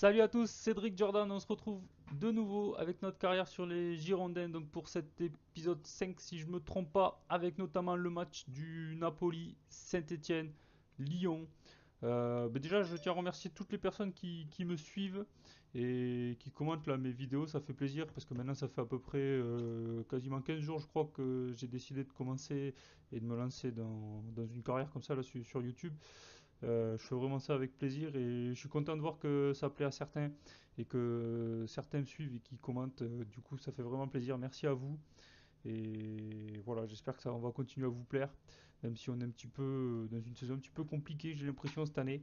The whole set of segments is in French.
Salut à tous, Cédric Jordan, on se retrouve de nouveau avec notre carrière sur les Girondins, donc pour cet épisode 5 si je me trompe pas, avec notamment le match du Napoli, Saint-Étienne, Lyon. Déjà je tiens à remercier toutes les personnes qui me suivent et qui commentent là mes vidéos, ça fait plaisir parce que maintenant ça fait à peu près quasiment 15 jours je crois que j'ai décidé de commencer et de me lancer dans une carrière comme ça là sur YouTube. Je fais vraiment ça avec plaisir et je suis content de voir que ça plaît à certains et que certains me suivent et qui commentent. Du coup, ça fait vraiment plaisir. Merci à vous. Et voilà, j'espère que ça on va continuer à vous plaire, même si on est un petit peu dans une saison un petit peu compliquée, j'ai l'impression cette année.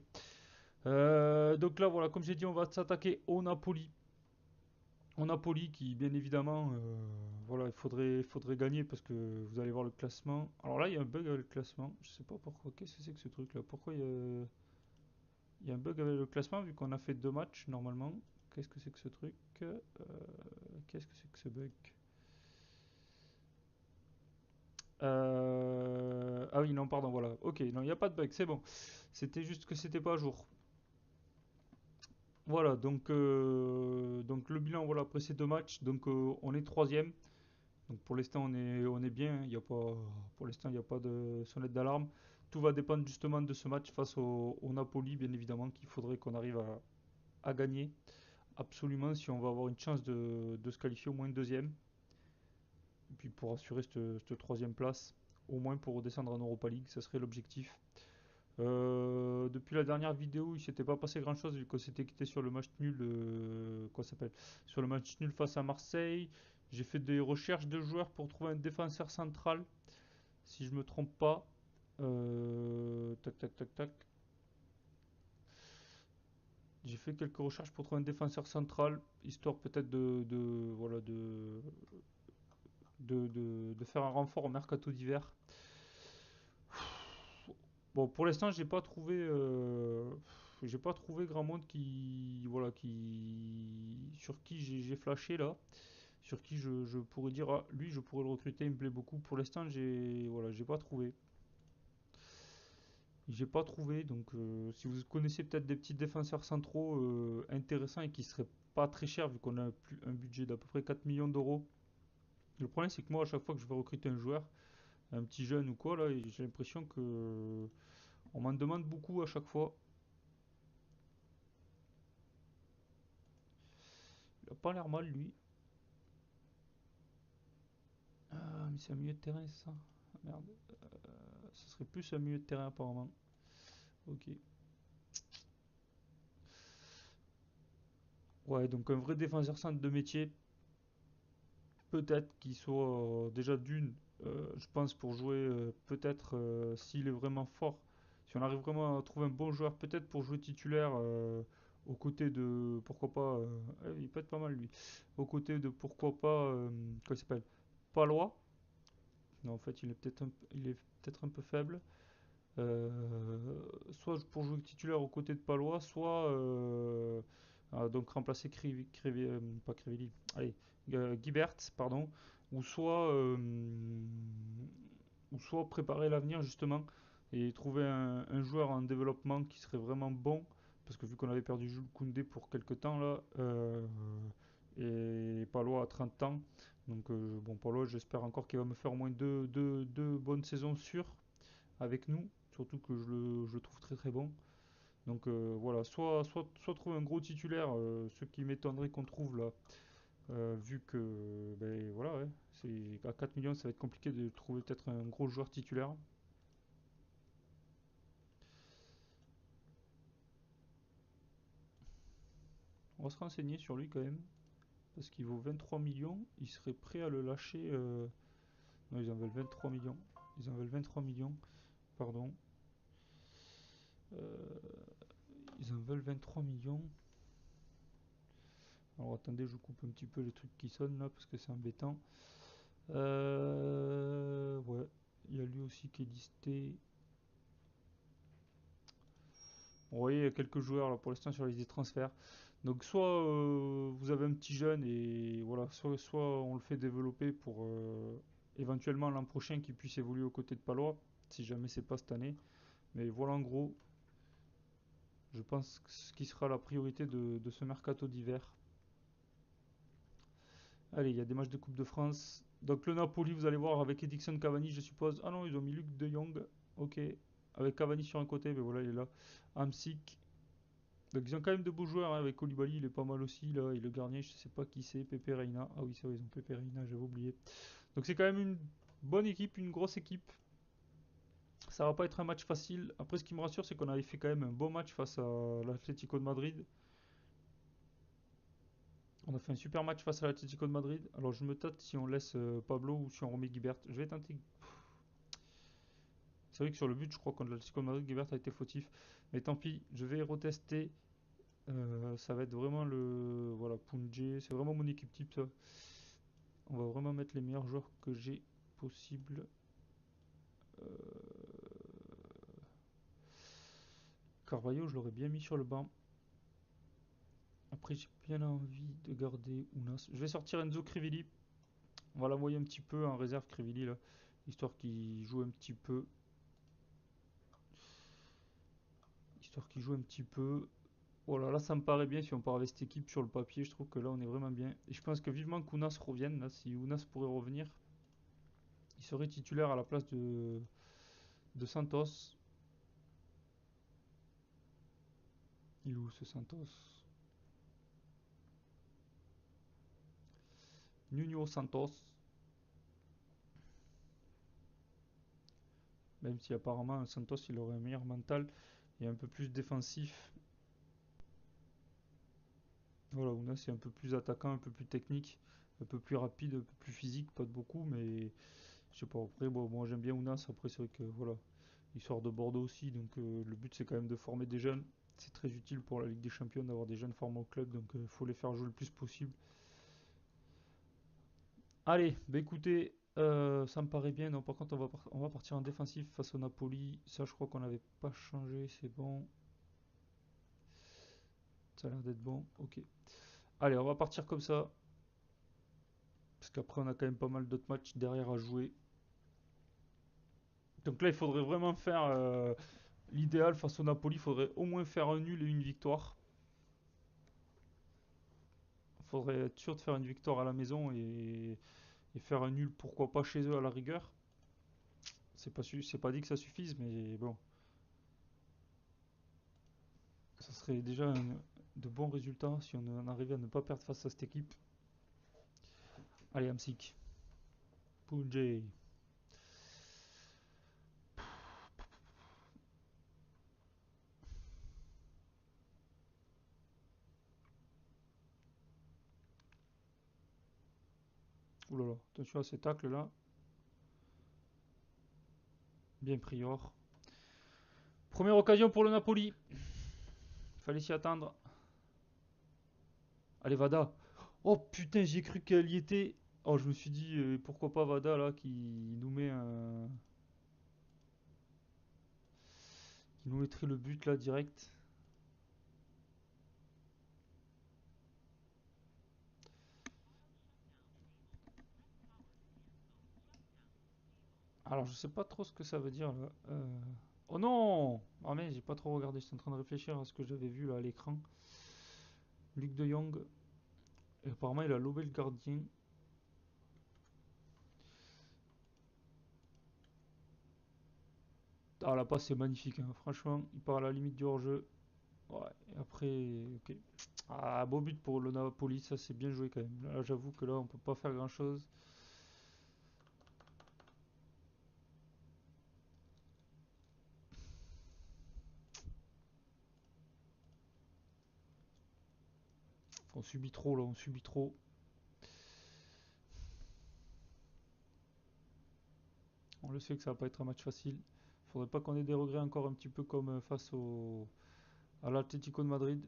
Donc là, voilà, comme j'ai dit, on va s'attaquer au Napoli. Au Napoli qui, bien évidemment, voilà, il faudrait gagner parce que vous allez voir le classement. Alors là, il y a un bug avec le classement. Je sais pas pourquoi. Qu'est-ce que c'est que ce truc-là? Pourquoi il y a un bug avec le classement vu qu'on a fait deux matchs normalement. Qu'est-ce que c'est que ce truc? Qu'est-ce que c'est que ce bug? Ah oui, non, pardon, voilà. Ok, non, il n'y a pas de bug, c'est bon. C'était juste que c'était pas à jour. Voilà, donc le bilan, voilà, après ces deux matchs, donc on est troisième. Donc pour l'instant, on est bien. Il y a pas, pour l'instant, il n'y a pas de sonnette d'alarme. Tout va dépendre justement de ce match face au Napoli, bien évidemment, qu'il faudrait qu'on arrive à gagner. Absolument, si on va avoir une chance de se qualifier au moins deuxième. Et puis pour assurer cette troisième place, au moins pour redescendre en Europa League, ça serait l'objectif. Depuis la dernière vidéo, il s'était pas passé grand chose vu qu'on s'était quitté sur le match nul. Quoi ça s'appelle? Sur le match nul face à Marseille. J'ai fait des recherches de joueurs pour trouver un défenseur central, si je me trompe pas. Tac tac tac tac. J'ai fait quelques recherches pour trouver un défenseur central, histoire peut-être voilà, de faire un renfort au mercato d'hiver. Bon, pour l'instant, j'ai pas trouvé grand monde qui, voilà, sur qui j'ai flashé là, sur qui je pourrais dire, ah, lui, je pourrais le recruter, il me plaît beaucoup. Pour l'instant, voilà, j'ai pas trouvé. Donc, si vous connaissez peut-être des petits défenseurs centraux intéressants et qui seraient pas très chers, vu qu'on a un budget d'à peu près 4 millions d'euros. Le problème, c'est que moi, à chaque fois que je vais recruter un joueur, un petit jeune ou quoi, là, j'ai l'impression que on m'en demande beaucoup à chaque fois. Il a pas l'air mal, lui. Ah, mais c'est un milieu de terrain, c'est ça? Ah, merde. Ce serait plus un milieu de terrain, apparemment. Ok. Ouais, donc un vrai défenseur centre de métier. Peut-être qu'il soit déjà d'une, je pense, pour jouer, peut-être, s'il est vraiment fort. Si on arrive vraiment à trouver un bon joueur, peut-être pour jouer titulaire aux côtés de, pourquoi pas, il peut être pas mal lui, aux côtés de, pourquoi pas, comment il s'appelle? Palois. Non, en fait, il est peut-être un peu faible. Soit pour jouer titulaire aux côtés de Palois, soit donc remplacer pas Crivelli, allez, Guibert, pardon, ou soit, euh, ou soit préparer l'avenir justement et trouver un joueur en développement qui serait vraiment bon, parce que vu qu'on avait perdu Jules Koundé pour quelques temps là, et Palois a 30 ans, donc bon, Palois, j'espère encore qu'il va me faire au moins deux bonnes saisons sûres avec nous, surtout que je le trouve très très bon. Donc voilà, soit trouver un gros titulaire, ce qui m'étonnerait qu'on trouve là, vu que ben, voilà, ouais, c'est à 4 millions, ça va être compliqué de trouver peut-être un gros joueur titulaire. On va se renseigner sur lui quand même, parce qu'il vaut 23 millions, ils seraient prêts à le lâcher. Non, ils en veulent 23 millions. Ils en veulent 23 millions, pardon. Euh, Ils en veulent 23 millions. Alors attendez, je coupe un petit peu les trucs qui sonnent là, parce que c'est embêtant. Ouais, il y a lui aussi qui est listé. Bon, vous voyez, il y a quelques joueurs là pour l'instant sur les listes des transferts. Donc soit vous avez un petit jeune et voilà, soit on le fait développer pour éventuellement l'an prochain qu'il puisse évoluer aux côtés de Palois, si jamais c'est pas cette année. Mais voilà en gros. Je pense que ce qui sera la priorité de ce mercato d'hiver. Allez, il y a des matchs de Coupe de France. Donc le Napoli, vous allez voir avec Edinson Cavani, je suppose. Ah non, ils ont mis Luc de Jong. Ok. Avec Cavani sur un côté, mais voilà, il est là. Hamsik. Donc ils ont quand même de beaux joueurs, hein, avec Koulibaly, il est pas mal aussi là. Et le gardien, je sais pas qui c'est, Pepe Reina. Ah oui, c'est vrai, ils ont Pepe Reina, j'avais oublié. Donc c'est quand même une bonne équipe, une grosse équipe. Ça va pas être un match facile. Après, ce qui me rassure, c'est qu'on avait fait quand même un bon match face à l'Atlético de Madrid. On a fait un super match face à l'Atlético de Madrid. Alors je me tâte si on laisse Pablo ou si on remet Guibert. Je vais tenter. C'est vrai que sur le but, je crois contre l'Atlético de Madrid, Guibert a été fautif. Mais tant pis, je vais retester. Ça va être vraiment le. Voilà, Punjé. C'est vraiment mon équipe type, ça. On va vraiment mettre les meilleurs joueurs que j'ai possible. Euh, Carvalho, je l'aurais bien mis sur le banc. Après, j'ai bien envie de garder Ounas. Je vais sortir Enzo Crivelli. On va l'envoyer un petit peu en réserve, Crivelli, là. Histoire qu'il joue un petit peu. Histoire qu'il joue un petit peu. Voilà, là ça me paraît bien si on part avec cette équipe sur le papier. Je trouve que là on est vraiment bien. Et je pense que vivement qu'Ounas revienne. Là, si Ounas pourrait revenir, il serait titulaire à la place de Santos. Il est où ce Santos? Nuno Santos. Même si apparemment Santos il aurait un meilleur mental et un peu plus défensif. Voilà, Ounas c'est un peu plus attaquant, un peu plus technique, un peu plus rapide, un peu plus physique, pas de beaucoup, mais je sais pas. Après, bon, moi j'aime bien Ounas. Après, c'est vrai que voilà, il sort de Bordeaux aussi, donc le but c'est quand même de former des jeunes. C'est très utile pour la Ligue des Champions d'avoir des jeunes formés au club, donc il faut les faire jouer le plus possible. Allez, bah écoutez, ça me paraît bien. Non, par contre, on va partir en défensif face au Napoli. Ça, je crois qu'on n'avait pas changé, c'est bon. Ça a l'air d'être bon, ok. Allez, on va partir comme ça, parce qu'après, on a quand même pas mal d'autres matchs derrière à jouer. Donc là, il faudrait vraiment faire l'idéal face au Napoli. Il faudrait au moins faire un nul et une victoire. Il faudrait être sûr de faire une victoire à la maison et faire un nul, pourquoi pas chez eux à la rigueur. C'est pas dit que ça suffise, mais bon, ça serait déjà de bons résultats si on en arrivait à ne pas perdre face à cette équipe. Allez, Amsic. Punjay. Ouh là là, attention à ces tacles là. Bien Prior. Première occasion pour le Napoli. Fallait s'y attendre. Allez, Vada. Oh putain, j'ai cru qu'elle y était. Oh, je me suis dit, pourquoi pas Vada là qui nous met un. Qui nous mettrait le but là direct. Alors, je sais pas trop ce que ça veut dire là. Oh non! Ah mais j'ai pas trop regardé, j'étais en train de réfléchir à ce que j'avais vu là à l'écran. Luc de Jong. Et apparemment, il a lobé le gardien. Ah, la passe, c'est magnifique, hein. Franchement, il part à la limite du hors-jeu. Ouais, et après, ok. Ah, beau but pour le Napoli, ça c'est bien joué quand même. Là, j'avoue que là, on peut pas faire grand-chose. On subit trop là, on subit trop. On le sait que ça va pas être un match facile. Faudrait pas qu'on ait des regrets encore un petit peu comme face à l'Atlético de Madrid.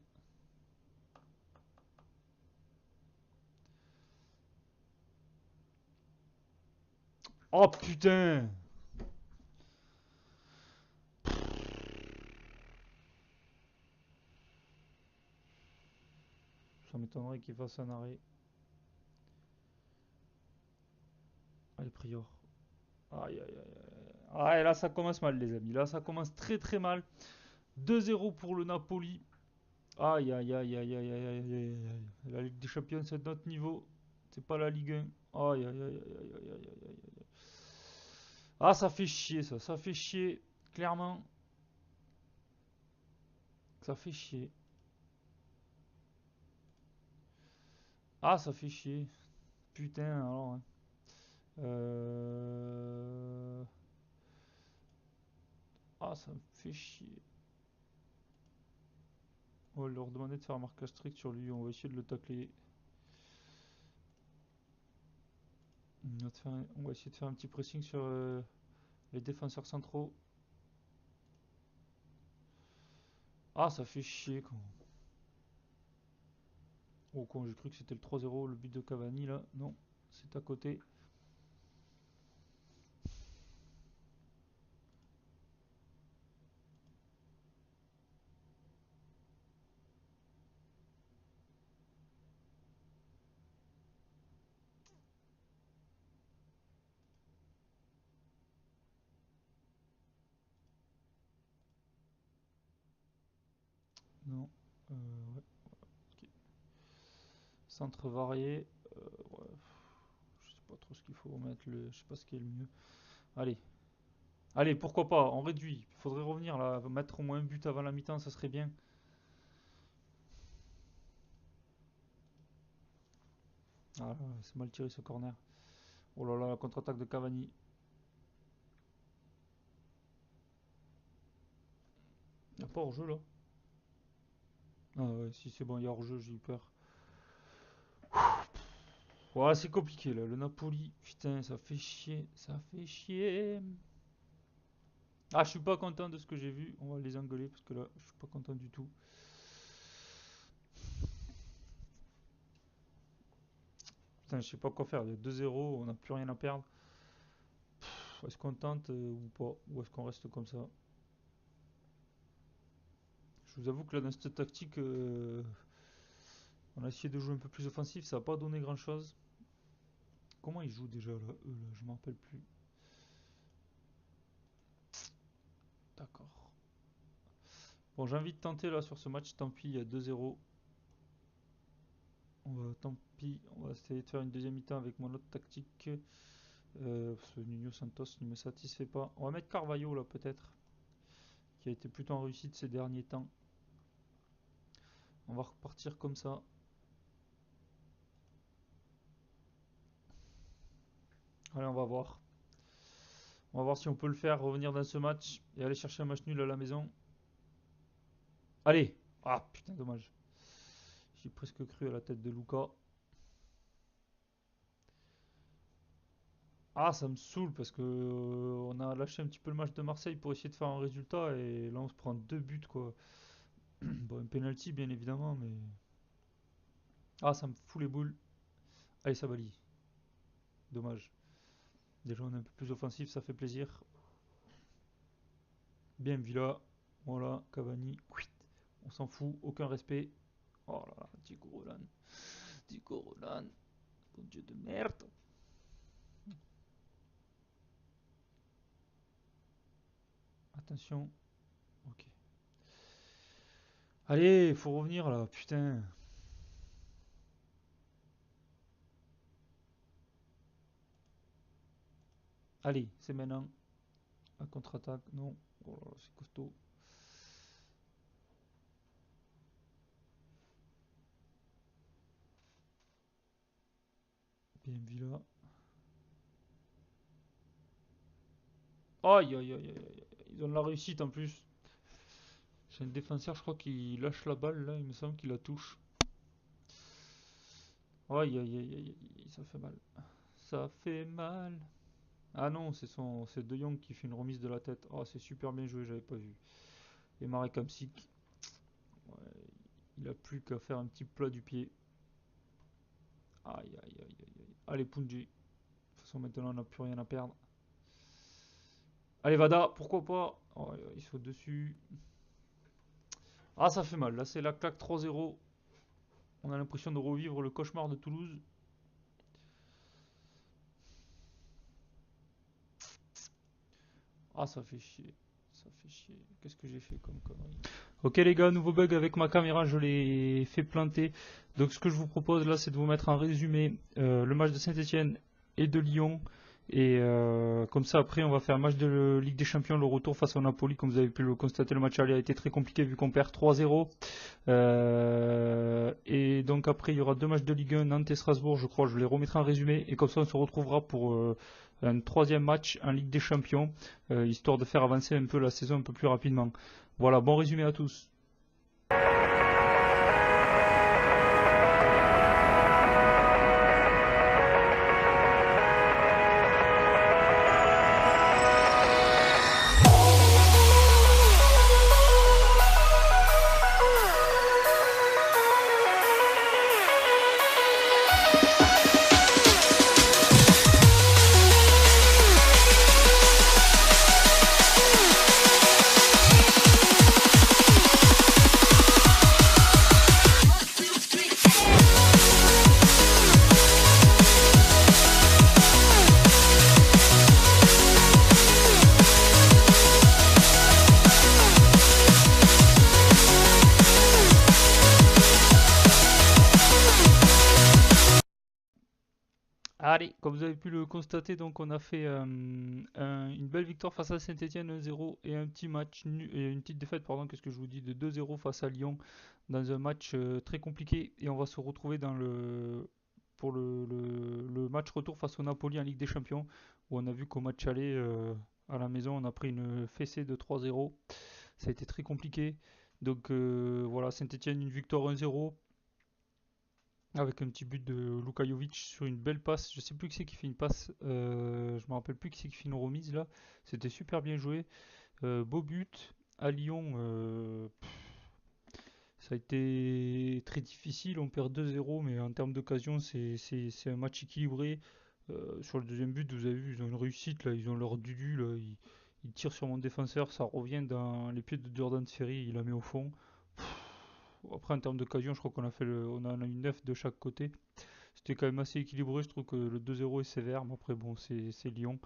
Oh putain! Ça m'étonnerait qu'il fasse un arrêt. Allez, Prior. Aïe aïe aïe aïe. Ah, et là ça commence mal, les amis. Là ça commence très très mal. 2-0 pour le Napoli. Aïe, aïe, aïe, aïe, aïe, aïe, aïe, aïe, aïe. La Ligue des Champions, c'est notre niveau. C'est pas la Ligue 1. Aïe, aïe, aïe, aïe, aïe, aïe, aïe, aïe, aïe. Ah, ça fait chier, ça fait chier. Clairement, ça fait chier. Ah, ça fait chier. Putain, alors, hein. Euh... Ah, ça me fait chier. On va leur demander de faire un marquage strict sur lui. On va essayer de le tacler. On va essayer de faire un petit pressing sur les défenseurs centraux. Ah, ça fait chier quand. Oh, con, j'ai cru que c'était le 3-0, le but de Cavani là. Non, c'est à côté. Non. Ouais, ok. Centre varié. Ouais, je sais pas trop ce qu'il faut mettre. Je sais pas ce qui est le mieux. Allez. Allez, pourquoi pas, on réduit. Il faudrait revenir là. Mettre au moins un but avant la mi-temps, ça serait bien. Ah, c'est mal tiré ce corner. Oh là là, la contre-attaque de Cavani. Il n'y a pas hors-jeu là. Ah ouais, si c'est bon, il y a hors-jeu, j'ai eu peur. Ouais, c'est compliqué là. Le Napoli, putain, ça fait chier. Ça fait chier. Ah, je suis pas content de ce que j'ai vu. On va les engueuler parce que là, je suis pas content du tout. Putain, je sais pas quoi faire. Il y a 2-0, on n'a plus rien à perdre. Est-ce qu'on tente ou pas? Ou est-ce qu'on reste comme ça? Je vous avoue que là, dans cette tactique, on a essayé de jouer un peu plus offensif. Ça n'a pas donné grand-chose. Comment ils jouent déjà là, eux, là, je m'en rappelle plus. D'accord. Bon, j'ai envie de tenter là sur ce match. Tant pis, il y a 2-0. Tant pis, on va essayer de faire une deuxième mi-temps avec mon autre tactique. Parce que Nuno Santos ne me satisfait pas. On va mettre Carvalho là peut-être, qui a été plutôt en réussite ces derniers temps. On va repartir comme ça. Allez, on va voir. On va voir si on peut le faire, revenir dans ce match et aller chercher un match nul à la maison. Allez. Ah putain, dommage. J'ai presque cru à la tête de Luca. Ah, ça me saoule parce que on a lâché un petit peu le match de Marseille pour essayer de faire un résultat et là on se prend deux buts quoi. Bon, un penalty bien évidemment, mais ah, ça me fout les boules. Allez, Sabali. Dommage. Déjà on est un peu plus offensif, ça fait plaisir. Bien Villa. Voilà, Cavani. On s'en fout, aucun respect. Oh là là, Diego Roland. Diego Roland. Bon Dieu de merde. Attention. Ok. Allez, faut revenir là, putain. Allez, c'est maintenant. La contre-attaque, non. Oh là là, c'est costaud. Bien Villa. Aïe aïe aïe aïe aïe. Ils ont de la réussite en plus. C'est un défenseur, je crois, qui lâche la balle là. Il me semble qu'il la touche. Aïe aïe aïe aïe aïe. Ça fait mal. Ça fait mal. Ah non, c'est De Jong qui fait une remise de la tête. Oh, c'est super bien joué, j'avais pas vu. Et Marek Hamsik, ouais, il a plus qu'à faire un petit plat du pied. Aïe aïe aïe aïe aïe. Allez, Punji. De toute façon, maintenant, on n'a plus rien à perdre. Allez, Vada, pourquoi pas? Oh, il saute dessus. Ah, ça fait mal. Là, c'est la claque 3-0. On a l'impression de revivre le cauchemar de Toulouse. Ah, ça fait chier. Ça fait chier. Qu'est-ce que j'ai fait comme connerie? Ok les gars, nouveau bug avec ma caméra, je l'ai fait planter. Donc ce que je vous propose là, c'est de vous mettre en résumé le match de Saint-Etienne et de Lyon. Et comme ça, après, on va faire un match de Ligue des Champions, le retour face au Napoli. Comme vous avez pu le constater, le match aller a été très compliqué vu qu'on perd 3-0. Et donc après, il y aura deux matchs de Ligue 1, Nantes et Strasbourg, je crois. Je les remettrai en résumé. Et comme ça, on se retrouvera pour un troisième match en Ligue des Champions, histoire de faire avancer un peu la saison un peu plus rapidement. Voilà, bon résumé à tous. Allez, comme vous avez pu le constater, donc on a fait une belle victoire face à Saint-Etienne 1-0 et un petit match et une petite défaite, pardon, qu'est-ce que je vous dis, de 2-0 face à Lyon dans un match très compliqué et on va se retrouver pour le match retour face au Napoli en Ligue des Champions où on a vu qu'au match aller à la maison on a pris une fessée de 3-0. Ça a été très compliqué. Donc voilà, Saint-Etienne une victoire 1-0 avec un petit but de Luka Jovic sur une belle passe. Je sais plus qui c'est qui fait une passe. Je me rappelle plus qui c'est qui fait une remise là. C'était super bien joué. Beau but. À Lyon, ça a été très difficile. On perd 2-0, mais en termes d'occasion, c'est un match équilibré. Sur le deuxième but, vous avez vu, ils ont une réussite là. Ils ont leur Dudu là. Ils tirent sur mon défenseur. Ça revient dans les pieds de Jordan Ferry. Il la met au fond. Après, en termes d'occasion, je crois on en a eu 9 de chaque côté. C'était quand même assez équilibré. Je trouve que le 2-0 est sévère. Mais après, bon, c'est Lyon.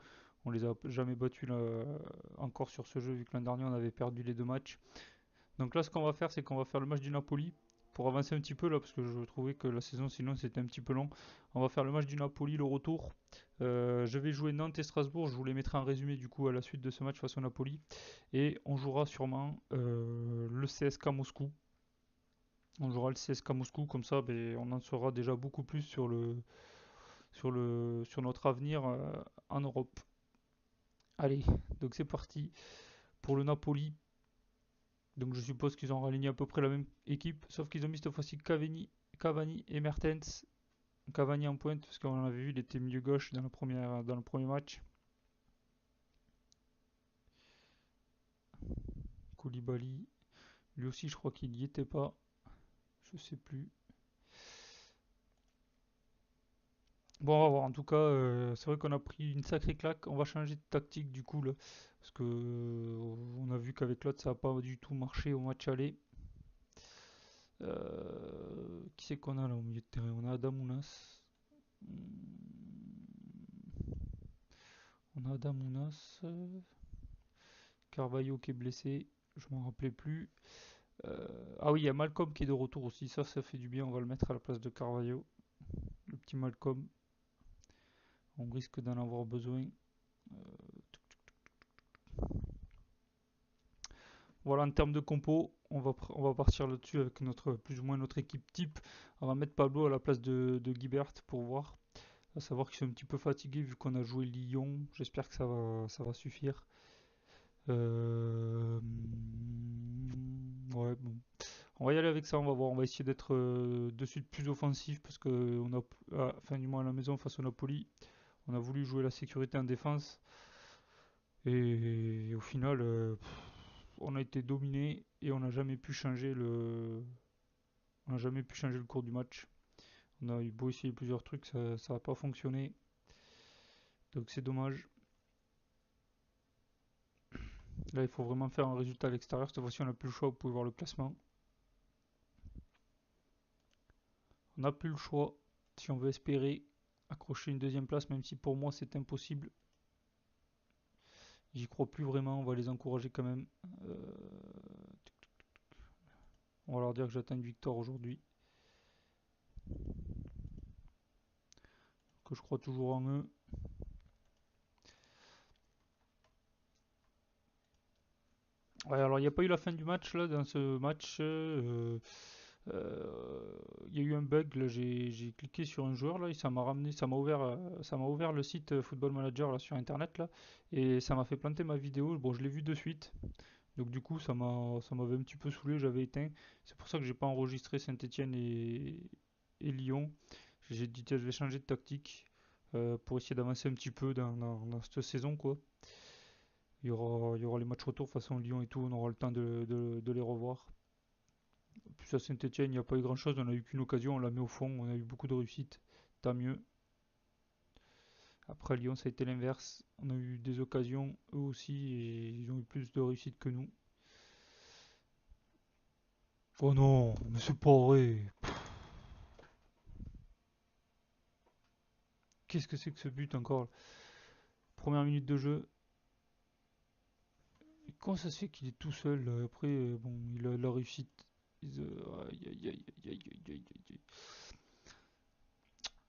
On les a jamais battus là, encore sur ce jeu, vu que l'an dernier on avait perdu les deux matchs. Donc là, ce qu'on va faire, c'est qu'on va faire le match du Napoli. Pour avancer un petit peu là, parce que je trouvais que la saison sinon c'était un petit peu long. On va faire le match du Napoli, le retour. Je vais jouer Nantes et Strasbourg. Je vous les mettrai en résumé du coup à la suite de ce match face au Napoli. Et on jouera sûrement le CSK Moscou. On jouera le CSK Moscou, comme ça ben, on en saura déjà beaucoup plus sur notre avenir en Europe. Allez, donc c'est parti pour le Napoli. Donc je suppose qu'ils ont raligné à peu près la même équipe, sauf qu'ils ont mis cette fois-ci Cavani et Mertens. Cavani en pointe, parce qu'on avait vu, il était milieu gauche dans le premier match. Koulibaly, lui aussi je crois qu'il n'y était pas, je sais plus. Bon, on va voir. En tout cas, c'est vrai qu'on a pris une sacrée claque. On va changer de tactique du coup là, parce que on a vu qu'avec l'autre ça n'a pas du tout marché au match aller. Qui c'est qu'on a là au milieu de terrain? On a Adamounas. On a Adamounas. Carvalho qui est blessé. Je m'en rappelais plus. Ah oui, il y a Malcolm qui est de retour aussi. Ça fait du bien. On va le mettre à la place de Carvalho. Le petit Malcolm. On risque d'en avoir besoin. Voilà, en termes de compo, on va partir là-dessus avec plus ou moins notre équipe type. On va mettre Pablo à la place de Guibert pour voir. À savoir qu'ils sont un petit peu fatigués vu qu'on a joué Lyon. J'espère que ça va suffire. Ouais, bon. On va y aller avec ça, on va voir. On va essayer d'être de suite plus offensif parce que enfin du moins à la maison face au Napoli, on a voulu jouer la sécurité en défense et au final, on a été dominé et on n'a jamais pu changer le cours du match. On a eu beau essayer plusieurs trucs, ça n'a pas fonctionné. Donc c'est dommage. Là, il faut vraiment faire un résultat à l'extérieur. Cette fois-ci, on n'a plus le choix. Vous pouvez voir le classement. On n'a plus le choix si on veut espérer accrocher une deuxième place, même si pour moi c'est impossible. J'y crois plus vraiment, on va les encourager quand même. Euh, on va leur dire que j'attends une victoire aujourd'hui, que je crois toujours en eux. Ouais, alors il n'y a pas eu la fin du match là, dans ce match. Il y a eu un bug, là, j'ai cliqué sur un joueur là, et ça m'a ramené, ça m'a ouvert le site Football Manager là sur internet là, et ça m'a fait planter ma vidéo. Bon, je l'ai vu de suite, donc du coup ça m'avait un petit peu saoulé, j'avais éteint. C'est pour ça que j'ai pas enregistré Saint-Étienne et Lyon. J'ai dit tiens, je vais changer de tactique pour essayer d'avancer un petit peu dans cette saison quoi. Il y aura les matchs retour façon Lyon et tout, on aura le temps de les revoir. Plus à Saint-Etienne, il n'y a pas eu grand chose, on n'a eu qu'une occasion, on l'a mis au fond, on a eu beaucoup de réussite, tant mieux. Après Lyon, ça a été l'inverse, on a eu des occasions, eux aussi, et ils ont eu plus de réussite que nous. Oh non, mais c'est pas vrai. Qu'est-ce que c'est que ce but encore? Première minute de jeu. Comment ça se fait qu'il est tout seul là? Après, bon, il a la réussite. Aïe, aïe, aïe, aïe, aïe, aïe, aïe.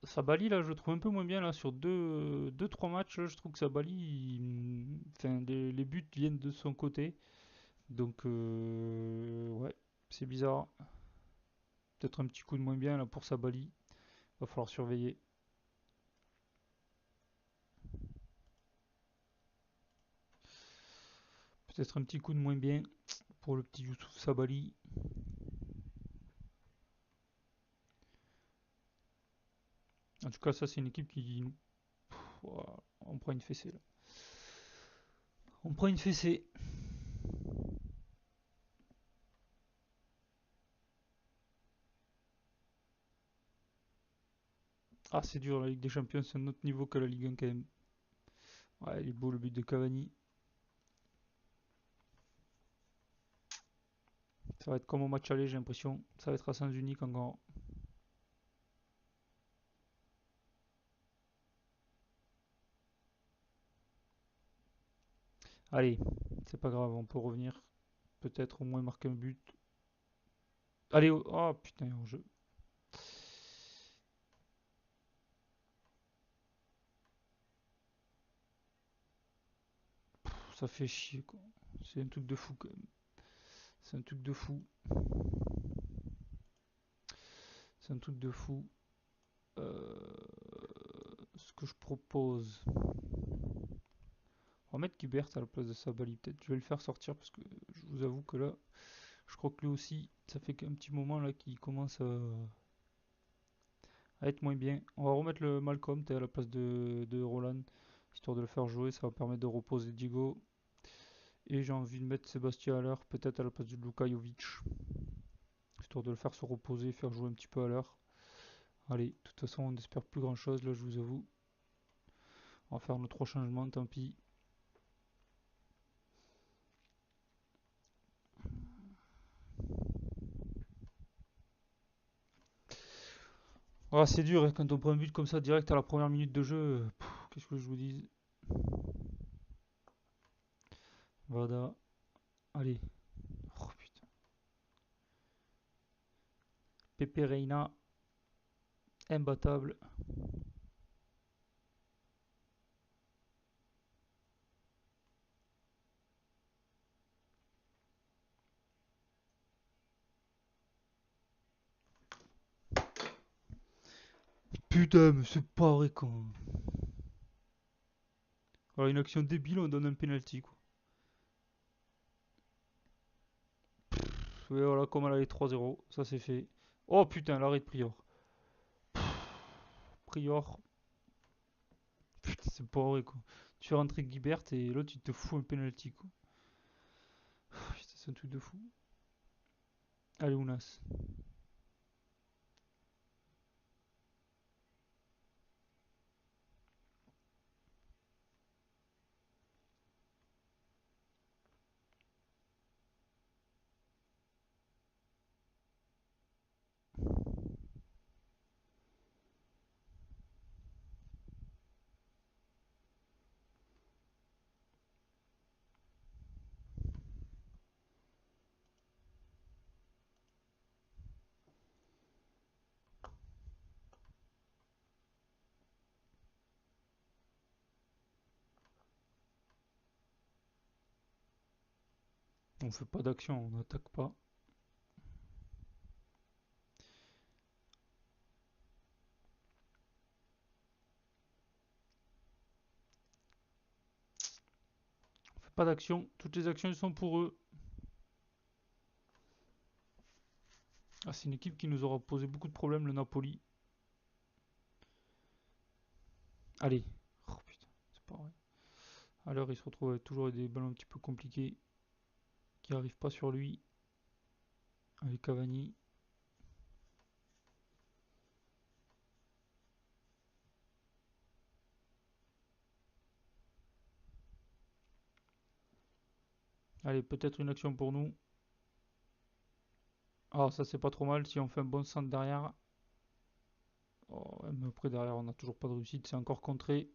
Sabali là, je le trouve un peu moins bien là sur deux trois matchs. Là, je trouve que Sabali, enfin, les buts viennent de son côté. Donc, ouais, c'est bizarre. Peut-être un petit coup de moins bien là pour Sabali. Va falloir surveiller. Peut-être un petit coup de moins bien pour le petit Youssouf Sabali. En tout cas, ça, c'est une équipe qui. Ouah, on prend une fessée là. On prend une fessée. Ah, c'est dur, la Ligue des Champions, c'est un autre niveau que la Ligue 1 quand même. Ouais, il est beau le but de Cavani. Ça va être comme au match aller, j'ai l'impression. Ça va être à sens unique encore. Allez, c'est pas grave, on peut revenir. Peut-être au moins marquer un but. Allez, oh putain, en jeu. Ça fait chier quoi. C'est un truc de fou quand même. C'est un truc de fou. C'est un truc de fou. Ce que je propose. On va mettre Gilbert à la place de Sabali peut-être. Je vais le faire sortir parce que je vous avoue que là, je crois que lui aussi, ça fait qu'un petit moment là qu'il commence à être moins bien. On va remettre le Malcolm à la place de Roland, histoire de le faire jouer. Ça va permettre de reposer Diego. Et j'ai envie de mettre Sébastien à l'heure, peut-être à la place de Luka Jovic, histoire de le faire se reposer, faire jouer un petit peu à l'heure. Allez, de toute façon, on n'espère plus grand chose là, je vous avoue. On va faire nos trois changements, tant pis. Ah, c'est dur hein, quand on prend un but comme ça direct à la première minute de jeu. Qu'est-ce que je vous dis? Vada. Allez. Oh putain. Pepe Reina. Imbattable. Putain, mais c'est pas vrai quand. Alors, une action débile, on donne un penalty quoi. Et voilà, comme elle allait 3-0, ça c'est fait. Oh putain, l'arrêt de Prior. Prior. Putain, c'est pas vrai quoi. Tu fais rentrer Guibert et l'autre tu te fous un penalty quoi. Putain, c'est un truc de fou. Allez, Ounas. On fait pas d'action, on n'attaque pas. On fait pas d'action, toutes les actions sont pour eux. Ah, c'est une équipe qui nous aura posé beaucoup de problèmes, le Napoli. Allez. Oh putain, c'est pas vrai. Alors il se retrouve avec toujours des ballons un petit peu compliqués qui n'arrivent pas sur lui. Avec Cavani. Allez, peut-être une action pour nous. Ah, ça c'est pas trop mal si on fait un bon centre derrière. Oh, mais après derrière on n'a toujours pas de réussite, c'est encore contré.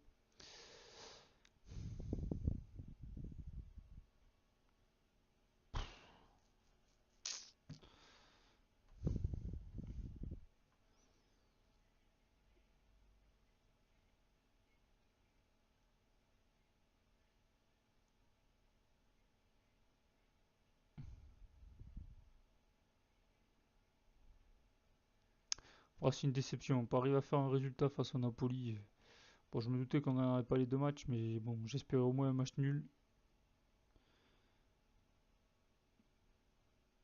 Oh, c'est une déception, on peut arriver à faire un résultat face au Napoli. Bon, je me doutais qu'on n'aurait pas les deux matchs, mais bon, j'espérais au moins un match nul.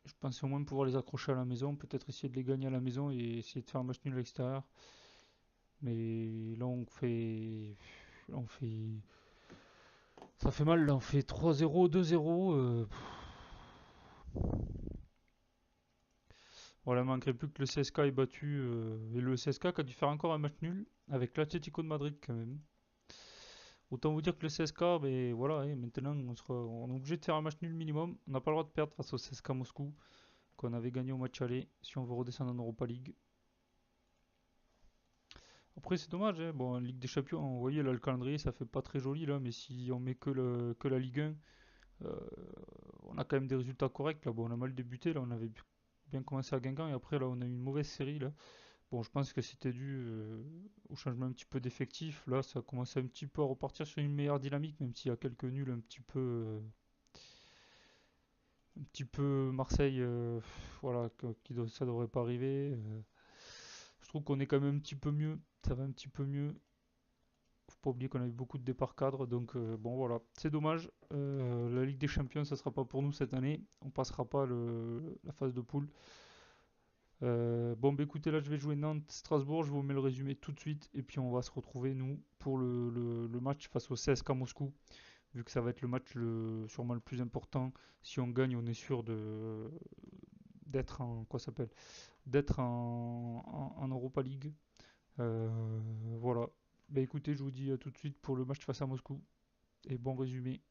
Je pensais au moins pouvoir les accrocher à la maison, peut-être essayer de les gagner à la maison et essayer de faire un match nul à l'extérieur. Mais là ça fait mal, là on fait 3-0, 2-0. Voilà, il manquerait plus que le CSK ait battu. Et le CSK qui a dû faire encore un match nul avec l'Atlético de Madrid quand même. Autant vous dire que le CSK, ben voilà, maintenant on est obligé de faire un match nul minimum. On n'a pas le droit de perdre face au CSK Moscou qu'on avait gagné au match aller si on veut redescendre en Europa League. Après c'est dommage, hein. Bon, en Ligue des Champions, vous voyez là le calendrier ça fait pas très joli là, mais si on met que la Ligue 1, euh, on a quand même des résultats corrects là. Bon, on a mal débuté là, on avait bien commencé à Guingamp et après là on a eu une mauvaise série là. Bon, je pense que c'était dû au changement un petit peu d'effectif. Là, ça a commencé un petit peu à repartir sur une meilleure dynamique, même s'il y a quelques nuls un petit peu Marseille, voilà, ça devrait pas arriver. Je trouve qu'on est quand même un petit peu mieux. Ça va un petit peu mieux. Faut pas oublier qu'on a eu beaucoup de départs cadres, donc bon voilà, c'est dommage. La Ligue des Champions, ça sera pas pour nous cette année. On passera pas la phase de poule. Bon, bah écoutez, là je vais jouer Nantes-Strasbourg, je vous mets le résumé tout de suite, et puis on va se retrouver nous pour le match face au CSK Moscou, vu que ça va être le match sûrement le plus important. Si on gagne, on est sûr d'être en quoi ça s'appelle, d'être en Europa League. Euh, voilà. Bah écoutez, je vous dis à tout de suite pour le match face à Moscou, et bon résumé.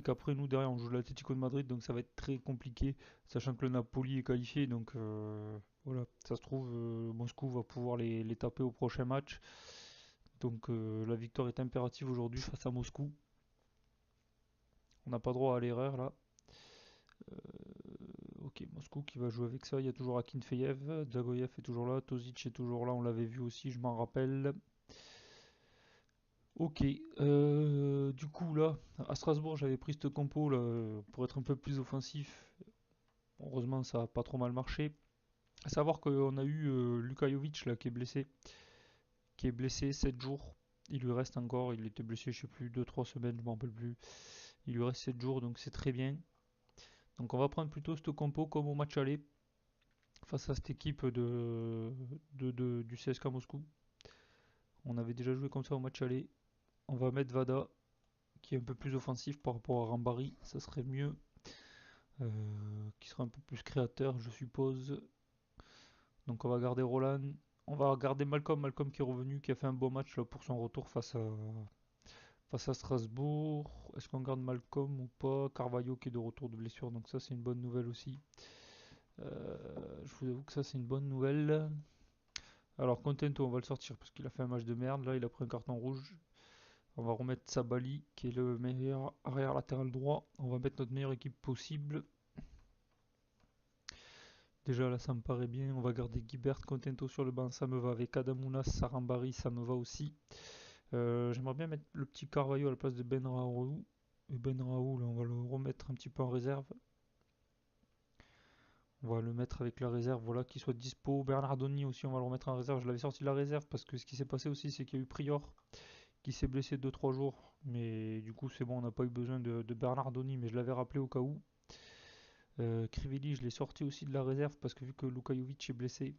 qu'après nous derrière on joue l'Atlético de Madrid, donc ça va être très compliqué, sachant que le Napoli est qualifié, donc voilà, ça se trouve Moscou va pouvoir les taper au prochain match, donc la victoire est impérative aujourd'hui face à Moscou. On n'a pas droit à l'erreur là. Ok, Moscou qui va jouer avec ça, il y a toujours Akinfeyev, Dzagoyev est toujours là, Tozic est toujours là, on l'avait vu aussi, je m'en rappelle. Ok, du coup là, à Strasbourg j'avais pris cette compo là, pour être un peu plus offensif. Heureusement ça a pas trop mal marché. À savoir qu'on a eu Luka Jovic là qui est blessé 7 jours. Il lui reste encore, il était blessé je sais plus, 2-3 semaines, je m'en rappelle plus. Il lui reste 7 jours donc c'est très bien. Donc on va prendre plutôt cette compo comme au match aller face à cette équipe du CSK Moscou. On avait déjà joué comme ça au match aller. On va mettre Vada qui est un peu plus offensif par rapport à Rambari, ça serait mieux. Qui sera un peu plus créateur, je suppose. Donc on va garder Roland. On va garder Malcolm qui est revenu, qui a fait un beau match là, pour son retour face à Strasbourg. Est-ce qu'on garde Malcolm ou pas? Carvalho qui est de retour de blessure, donc ça c'est une bonne nouvelle aussi. Je vous avoue que ça c'est une bonne nouvelle. Alors Contento on va le sortir parce qu'il a fait un match de merde, là il a pris un carton rouge. On va remettre Sabali qui est le meilleur arrière latéral droit. On va mettre notre meilleure équipe possible. Déjà là ça me paraît bien, on va garder Guibert, Contento sur le banc, ça me va. Avec Adamounas, Sarambari, ça me va aussi. J'aimerais bien mettre le petit Carvalho à la place de Ben Raoult. Et Ben Raoult, là, on va le remettre un petit peu en réserve. On va le mettre avec la réserve, voilà, qu'il soit dispo. Bernardoni aussi, on va le remettre en réserve. Je l'avais sorti de la réserve parce que ce qui s'est passé aussi, c'est qu'il y a eu Prior qui s'est blessé 2-3 jours. Mais du coup, c'est bon, on n'a pas eu besoin de Bernardoni, mais je l'avais rappelé au cas où. Crivelli, je l'ai sorti aussi de la réserve parce que vu que Lukajovic est blessé,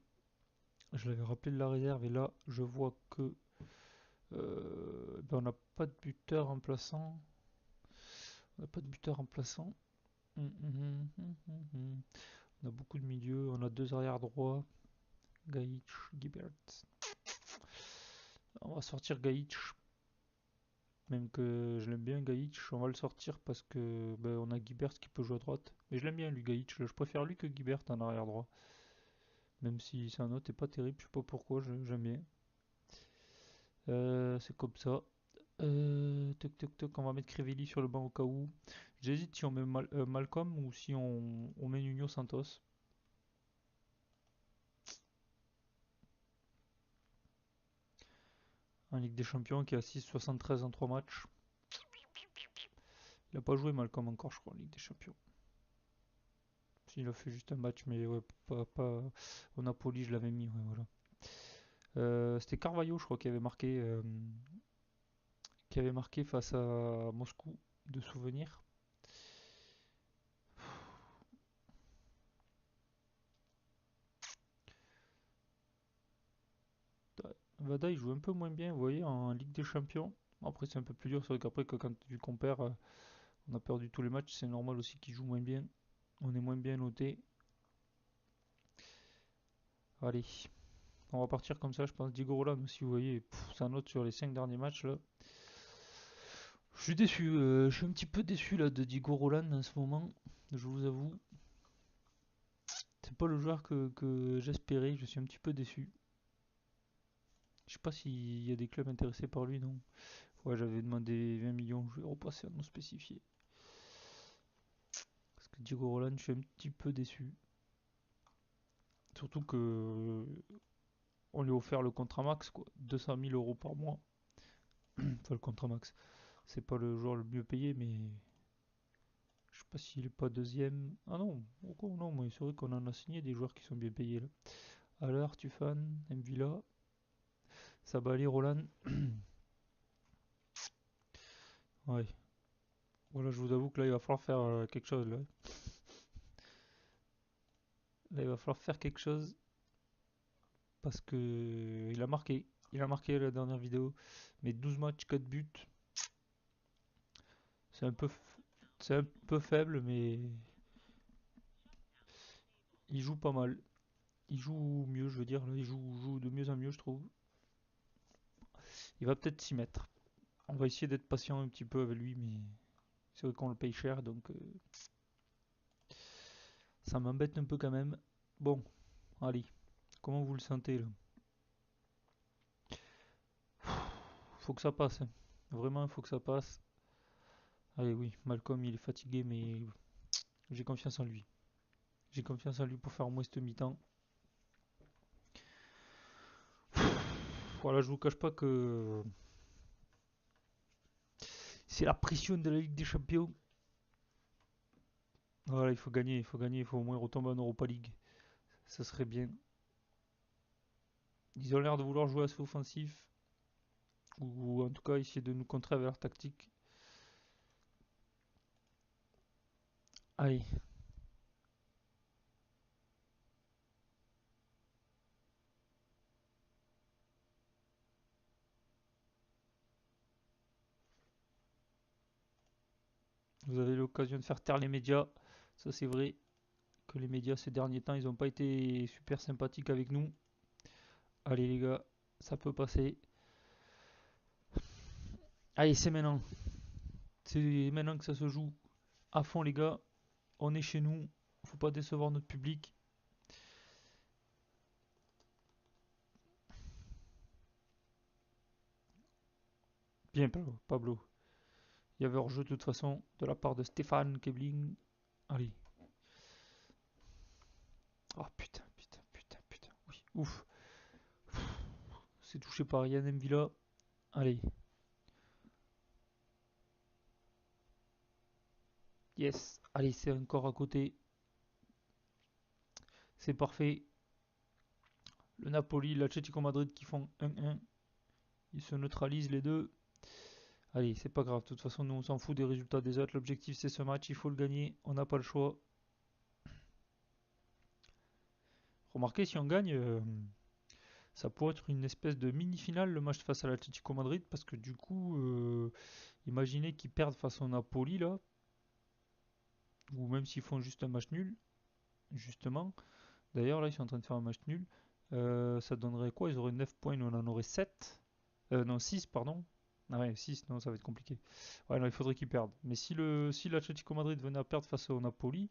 je l'avais rappelé de la réserve et là, je vois que on n'a pas de buteur remplaçant. On n'a pas de buteur remplaçant. On a beaucoup de milieux. On a deux arrières droits. Gaïch, Gibert. On va sortir Gaïch. Même que je l'aime bien Gaïch. On va le sortir parce que on a Gibert qui peut jouer à droite. Mais je l'aime bien lui Gaïch. Je préfère lui que Gibert en arrière droit. Même si sa note est pas terrible. Je sais pas pourquoi. J'aime bien. C'est comme ça. Toc toc toc, on va mettre Crivelli sur le banc au cas où. J'hésite si on met Malcolm ou si on met Nuno Santos. En Ligue des Champions qui a 6,73 en 3 matchs. Il a pas joué Malcolm encore, je crois, en Ligue des Champions. Il a fait juste un match, mais ouais, pas au Napoli, je l'avais mis. Ouais, voilà. C'était Carvalho, je crois, qui avait marqué face à Moscou, de souvenir. Vada, il joue un peu moins bien, vous voyez, en Ligue des Champions. Après, c'est un peu plus dur, c'est vrai qu'après, quand tu compares, on a perdu tous les matchs, c'est normal aussi qu'il joue moins bien. On est moins bien noté. Allez, on va partir comme ça, je pense. Diego Roland aussi, vous voyez, sa note sur les 5 derniers matchs là. Je suis déçu, je suis un petit peu déçu là de Diego Roland en ce moment, je vous avoue. C'est pas le joueur que j'espérais, je suis un petit peu déçu. Je sais pas s'il y a des clubs intéressés par lui, non. Ouais, j'avais demandé 20 millions, je vais repasser à non spécifié. Parce que Diego Roland, je suis un petit peu déçu. Surtout que on lui a offert le contrat max, quoi. 200 000 euros par mois. Enfin, le contrat max. C'est pas le joueur le mieux payé, mais je sais pas s'il est pas deuxième. Ah non, encore non, mais c'est vrai qu'on en a signé des joueurs qui sont bien payés là. Alors, Tufan, Mvila, Sabali, Roland. Ouais. Voilà, je vous avoue que là, il va falloir faire quelque chose. Là. Là, il va falloir faire quelque chose parce que il a marqué. Il a marqué la dernière vidéo. Mais 12 matchs, 4 buts. C'est un peu, c'est un peu faible, mais il joue pas mal. Il joue mieux, je veux dire. Là, il joue de mieux en mieux, je trouve. Il va peut-être s'y mettre. On va essayer d'être patient un petit peu avec lui, mais C'est vrai qu'on le paye cher, donc ça m'embête un peu quand même. Bon, allez, comment vous le sentez là? Faut que ça passe, hein. Vraiment, il faut que ça passe. Allez, oui, Malcolm il est fatigué, mais j'ai confiance en lui. J'ai confiance en lui pour faire au moins cette mi-temps. Voilà, je vous cache pas que c'est la pression de la Ligue des Champions. Voilà, il faut gagner, il faut gagner, il faut au moins retomber en Europa League. Ça serait bien. Ils ont l'air de vouloir jouer assez offensif, ou en tout cas essayer de nous contrer avec leur tactique. Allez, vous avez l'occasion de faire taire les médias. Ça c'est vrai que les médias ces derniers temps, ils n'ont pas été super sympathiques avec nous. Allez les gars, ça peut passer. Allez, c'est maintenant. C'est maintenant que ça se joue. À fond les gars, on est chez nous. Faut pas décevoir notre public. Bien Pablo, Pablo. Il y avait hors-jeu de toute façon de la part de Stéphane Kebling. Allez. Oh putain, putain, putain, putain. Oui, ouf. C'est touché par Yann Villa. Allez. Yes. Allez, c'est encore à côté. C'est parfait. Le Napoli, l'Atlético Madrid qui font 1-1. Ils se neutralisent les deux. Allez, c'est pas grave. De toute façon, nous on s'en fout des résultats des autres. L'objectif c'est ce match. Il faut le gagner. On n'a pas le choix. Remarquez, si on gagne, ça pourrait être une espèce de mini-finale le match face à l'Atlético Madrid. Parce que du coup, imaginez qu'ils perdent face au Napoli là. Ou même s'ils font juste un match nul. Justement. D'ailleurs, là, ils sont en train de faire un match nul. Ça donnerait quoi? Ils auraient 9 points, nous on en aurait 7. Non, 6 pardon. Ah ouais, 6 non, ça va être compliqué. Ouais, non, il faudrait qu'ils perdent. Mais si l'Atlético Madrid venait à perdre face au Napoli,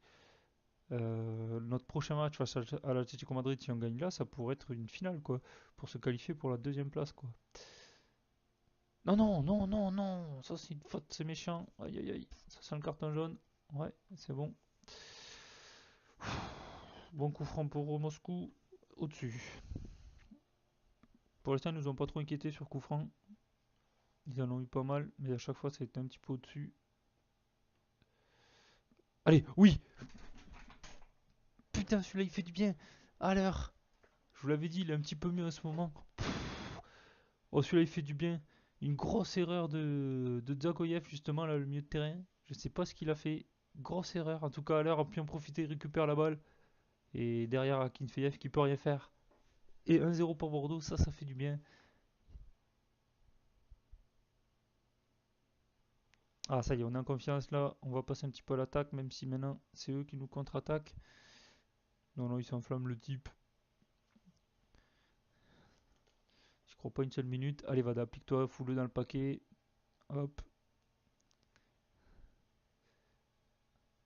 notre prochain match face à l'Atlético Madrid, si on gagne là, ça pourrait être une finale, quoi. Pour se qualifier pour la deuxième place, quoi. Non, non, non, non, non. Ça, c'est une faute, c'est méchant. Aïe, aïe, aïe. Ça sent le carton jaune. Ouais, c'est bon. Bon coup franc pour Moscou. Au-dessus. Pour l'instant, ils nous ont pas trop inquiétés sur coup franc. Ils en ont eu pas mal, mais à chaque fois, ça a été un petit peu au-dessus. Allez, oui. Putain, celui-là, il fait du bien. À l'heure. Je vous l'avais dit, il est un petit peu mieux en ce moment. Oh, celui-là, il fait du bien. Une grosse erreur de Dzagoyev, justement, là, le milieu de terrain. Je sais pas ce qu'il a fait. Grosse erreur. En tout cas, à l'heure, a pu en profiter, il récupère la balle. Et derrière, Akinfeyev qui peut rien faire. Et 1-0 pour Bordeaux, ça fait du bien. Ah, ça y est, on est en confiance là. On va passer un petit peu à l'attaque, même si maintenant, c'est eux qui nous contre-attaquent. Non, non, il s'enflamme le type. Je crois pas une seule minute. Allez, Vada, applique-toi, fous-le dans le paquet. Hop,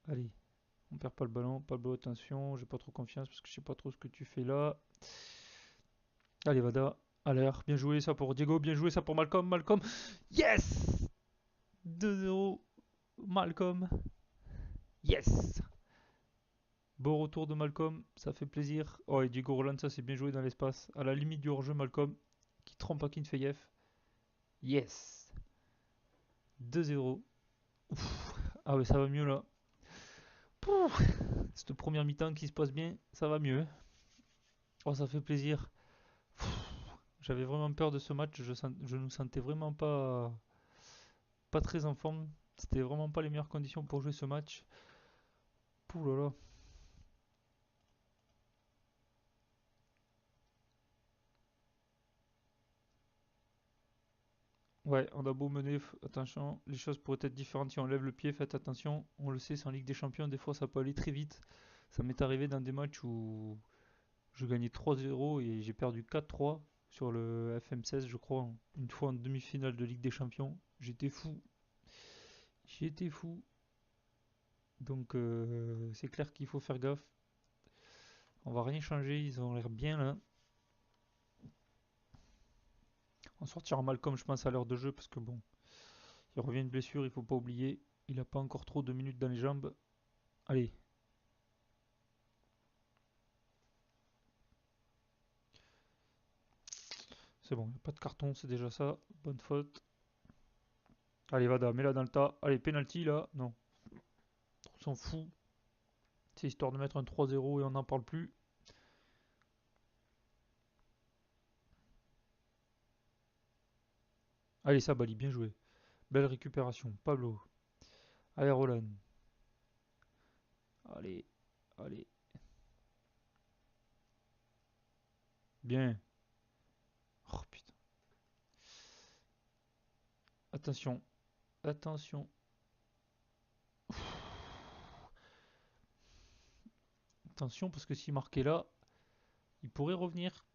allez. On perd pas le ballon, pas le ballon, attention. J'ai pas trop confiance parce que je sais pas trop ce que tu fais là. Allez, Vada, à l'air. Bien joué ça pour Diego, bien joué ça pour Malcolm. Malcolm, yes! 2-0. Malcolm, yes! Beau retour de Malcolm, ça fait plaisir. Oh, et Diego Roland, ça c'est bien joué dans l'espace. À la limite du hors-jeu, Malcolm, qui trompe Akinfeyev. Yes! 2-0. Ah ouais, ça va mieux là. Pouf. Cette première mi-temps qui se passe bien, ça va mieux. Oh, ça fait plaisir. J'avais vraiment peur de ce match. Je ne me sentais vraiment pas très en forme. C'était vraiment pas les meilleures conditions pour jouer ce match. Pouh là là. Ouais, on a beau mener, attention, les choses pourraient être différentes si on lève le pied, faites attention. On le sait, c'est en Ligue des Champions, des fois ça peut aller très vite. Ça m'est arrivé dans des matchs où je gagnais 3-0 et j'ai perdu 4-3 sur le FM16, je crois, une fois en demi-finale de Ligue des Champions. J'étais fou. J'étais fou. Donc c'est clair qu'il faut faire gaffe. On va rien changer, ils ont l'air bien là. On sortira Malcolm, je pense, à l'heure de jeu parce que bon, il revient de blessure, il faut pas oublier. Il a pas encore trop de minutes dans les jambes. Allez. C'est bon, il n'y a pas de carton, c'est déjà ça. Bonne faute. Allez, Vada, mets-la dans le tas. Allez, penalty là. Non, on s'en fout. C'est histoire de mettre un 3-0 et on n'en parle plus. Allez, Sabali, bien joué. Belle récupération. Pablo. Allez, Roland. Allez, allez. Bien. Oh putain. Attention. Attention. Attention parce que s'il marquait là, il pourrait revenir.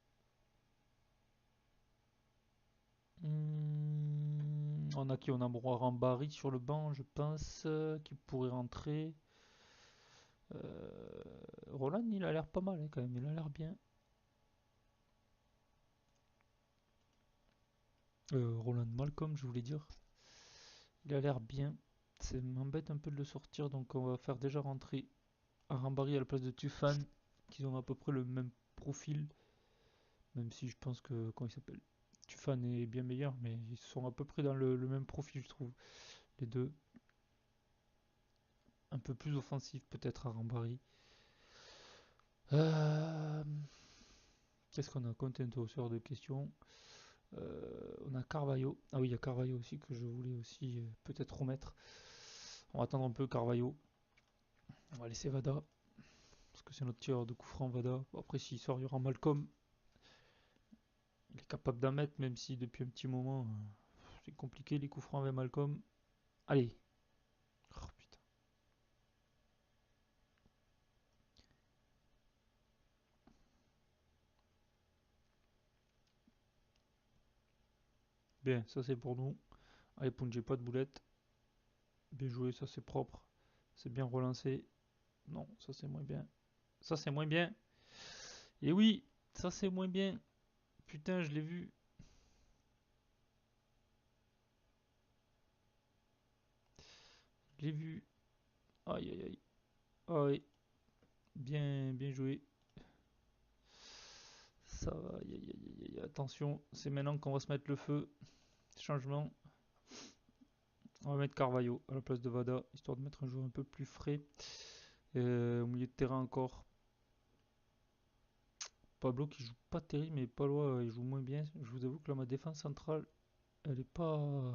On a qui? On a Rambari sur le banc, je pense, qui pourrait rentrer. Roland, il a l'air pas mal hein, quand même, il a l'air bien. Roland Malcolm, je voulais dire. Il a l'air bien. Ça m'embête un peu de le sortir, donc on va faire déjà rentrer Rambari à la place de Tufan, qui ont à peu près le même profil. Même si je pense que, comment il s'appelle, Tufan est bien meilleur, mais ils sont à peu près dans le même profil, je trouve. Les deux. Un peu plus offensif peut-être à Rambari. Euh, Qu'est-ce qu'on a? Contento, sort de questions. On a Carvalho. Ah oui, il y a Carvalho aussi que je voulais aussi peut-être remettre. On va attendre un peu Carvalho. On va laisser Vada. Parce que c'est notre tireur de coup franc, Vada. Bon, après, s'il sort, il y aura Malcolm. Il est capable d'en mettre, même si depuis un petit moment, c'est compliqué les coups francs avec Malcolm. Allez. Oh putain. Bien, ça c'est pour nous. Allez, Punji, pas de boulette. Bien joué, ça c'est propre. C'est bien relancé. Non, ça c'est moins bien. Ça c'est moins bien. Et oui, ça c'est moins bien. Putain, je l'ai vu. Je l'ai vu. Aïe aïe aïe. Ah oui, bien, bien joué. Ça va, aïe, aïe, aïe, aïe. Attention, c'est maintenant qu'on va se mettre le feu. Changement. On va mettre Carvalho à la place de Vada, histoire de mettre un joueur un peu plus frais. Au milieu de terrain encore. Pablo qui joue pas terrible, mais Palois il joue moins bien. Je vous avoue que là, ma défense centrale, elle est pas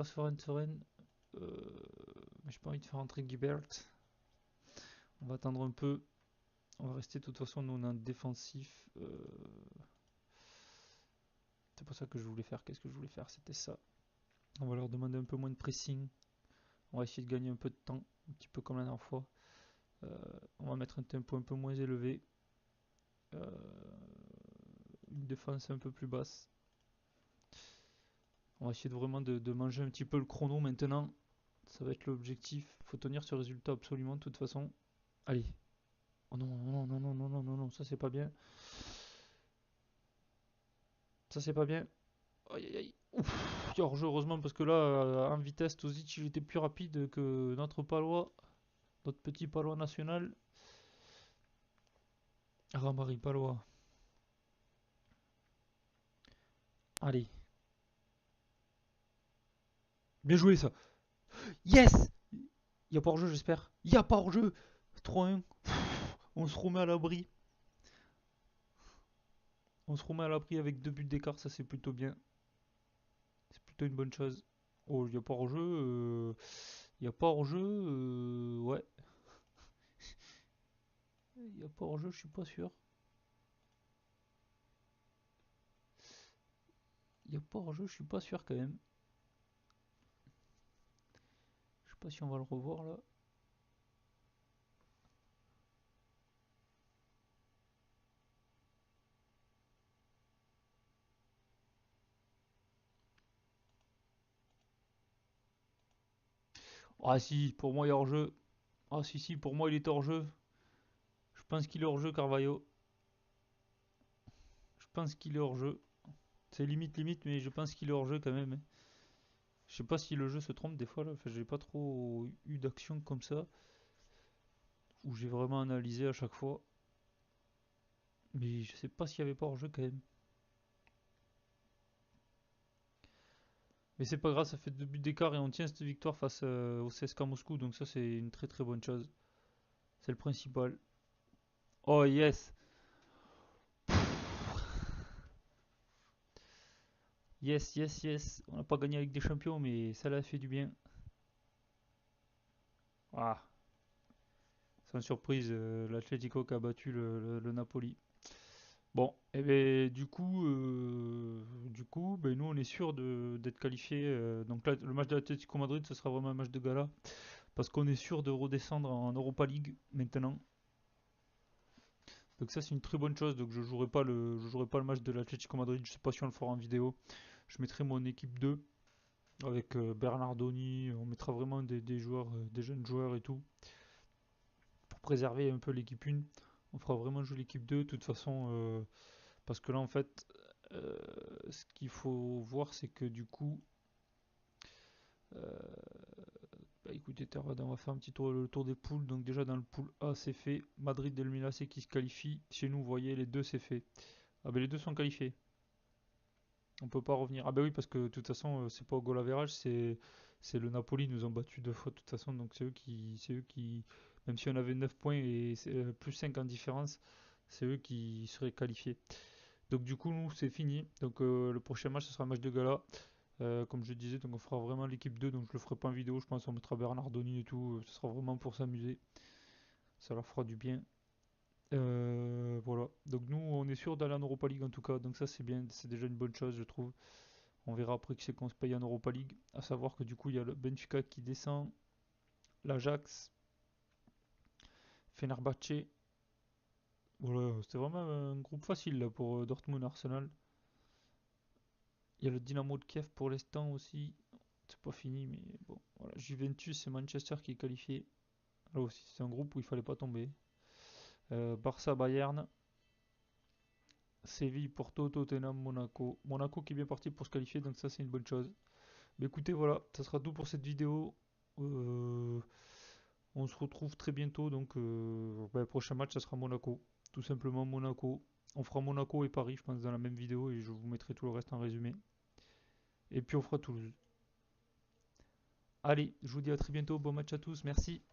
sereine. Mais j'ai pas envie de faire entrer Guibert. On va attendre un peu. On va rester de toute façon, nous on a un défensif. C'est pas ça que je voulais faire. Qu'est-ce que je voulais faire? C'était ça. On va leur demander un peu moins de pressing. On va essayer de gagner un peu de temps, un petit peu comme la dernière fois. On va mettre un tempo un peu moins élevé. Euh, une défense un peu plus basse. On va essayer vraiment de manger un petit peu le chrono maintenant. Ça va être l'objectif. Faut tenir ce résultat absolument de toute façon. Allez. Oh non, non, non, non, non, non, non, non, ça c'est pas bien. Ça c'est pas bien. Aïe aïe aïe. Ouf, il y a hors-jeu heureusement parce que là, en vitesse, Tozic il était plus rapide que notre palois. Notre petit palois national. Ramari palois. Allez. Bien joué ça. Yes. Il y a pas hors-jeu j'espère. Il y a pas hors-jeu. 3-1. On se remet à l'abri. On se remet à l'abri avec 2 buts d'écart, ça c'est plutôt bien. C'est plutôt une bonne chose. Oh, il n'y a pas hors-jeu. Il n'y a pas hors-jeu. Ouais. Il n'y a pas hors-jeu, je suis pas sûr. Il n'y a pas hors-jeu, je suis pas sûr quand même. Je sais pas si on va le revoir là. Ah si, pour moi il est hors jeu. Ah si si, pour moi il est hors jeu. Je pense qu'il est hors jeu Carvalho. Je pense qu'il est hors jeu. C'est limite limite, mais je pense qu'il est hors jeu quand même. Je sais pas si le jeu se trompe des fois là. Enfin, j'ai pas trop eu d'action comme ça où j'ai vraiment analysé à chaque fois. Mais je sais pas s'il y avait pas hors jeu quand même. Mais c'est pas grave, ça fait 2 buts d'écart et on tient cette victoire face au CSKA Moscou. Donc ça c'est une très très bonne chose. C'est le principal. Oh yes. Yes, yes, yes. On n'a pas gagné avec des champions, mais ça l'a fait du bien. Ah, sans surprise, l'Atlético qui a battu le Napoli. Bon, et ben du coup, ben, nous on est sûr d'être qualifié. Donc là, le match de l'Atlético Madrid, ce sera vraiment un match de gala parce qu'on est sûr de redescendre en Europa League maintenant. Donc ça c'est une très bonne chose. Donc je jouerai pas le match de l'Atlético Madrid. Je sais pas si on le fera en vidéo. Je mettrai mon équipe 2 avec Bernardoni. On mettra vraiment des joueurs, des jeunes joueurs et tout pour préserver un peu l'équipe 1. On fera vraiment jouer l'équipe 2 de toute façon parce que là en fait euh, ce qu'il faut voir c'est que du coup bah écoutez Terrada, on va faire un petit tour le tour des poules. Donc déjà dans le pool A c'est fait. Madrid et le Milan c'est qui se qualifie. Chez nous vous voyez les deux c'est fait. Ah ben les deux sont qualifiés. On peut pas revenir. Ah bah oui, parce que de toute façon, c'est pas au goal average, c'est le Napoli, ils nous ont battu 2 fois de toute façon, donc c'est eux qui, même si on avait 9 points et plus 5 en différence, c'est eux qui seraient qualifiés. Donc du coup, nous, c'est fini. Donc le prochain match, ce sera un match de gala. Comme je disais, donc on fera vraiment l'équipe 2, donc je le ferai pas en vidéo, je pense on mettra Bernardoni et tout, ce sera vraiment pour s'amuser. Ça leur fera du bien. Voilà. Donc nous, on est sûr d'aller en Europa League en tout cas, donc ça c'est bien, c'est déjà une bonne chose, je trouve. On verra après que c'est qu'on se paye en Europa League. À savoir que du coup, il y a le Benfica qui descend, l'Ajax, Fenerbahçe. Voilà, c'était vraiment un groupe facile là, pour Dortmund Arsenal. Il y a le Dynamo de Kiev pour l'instant aussi. C'est pas fini, mais bon. Voilà. Juventus et Manchester qui est qualifié. Là aussi, c'est un groupe où il fallait pas tomber. Barça, Bayern, Séville, Porto, Tottenham, Monaco. Monaco qui est bien parti pour se qualifier, donc ça c'est une bonne chose. Mais écoutez, voilà, ça sera tout pour cette vidéo. Euh, On se retrouve très bientôt, donc le prochain match, ça sera Monaco. Tout simplement Monaco. On fera Monaco et Paris, je pense, dans la même vidéo et je vous mettrai tout le reste en résumé. Et puis on fera Toulouse. Allez, je vous dis à très bientôt, bon match à tous, merci.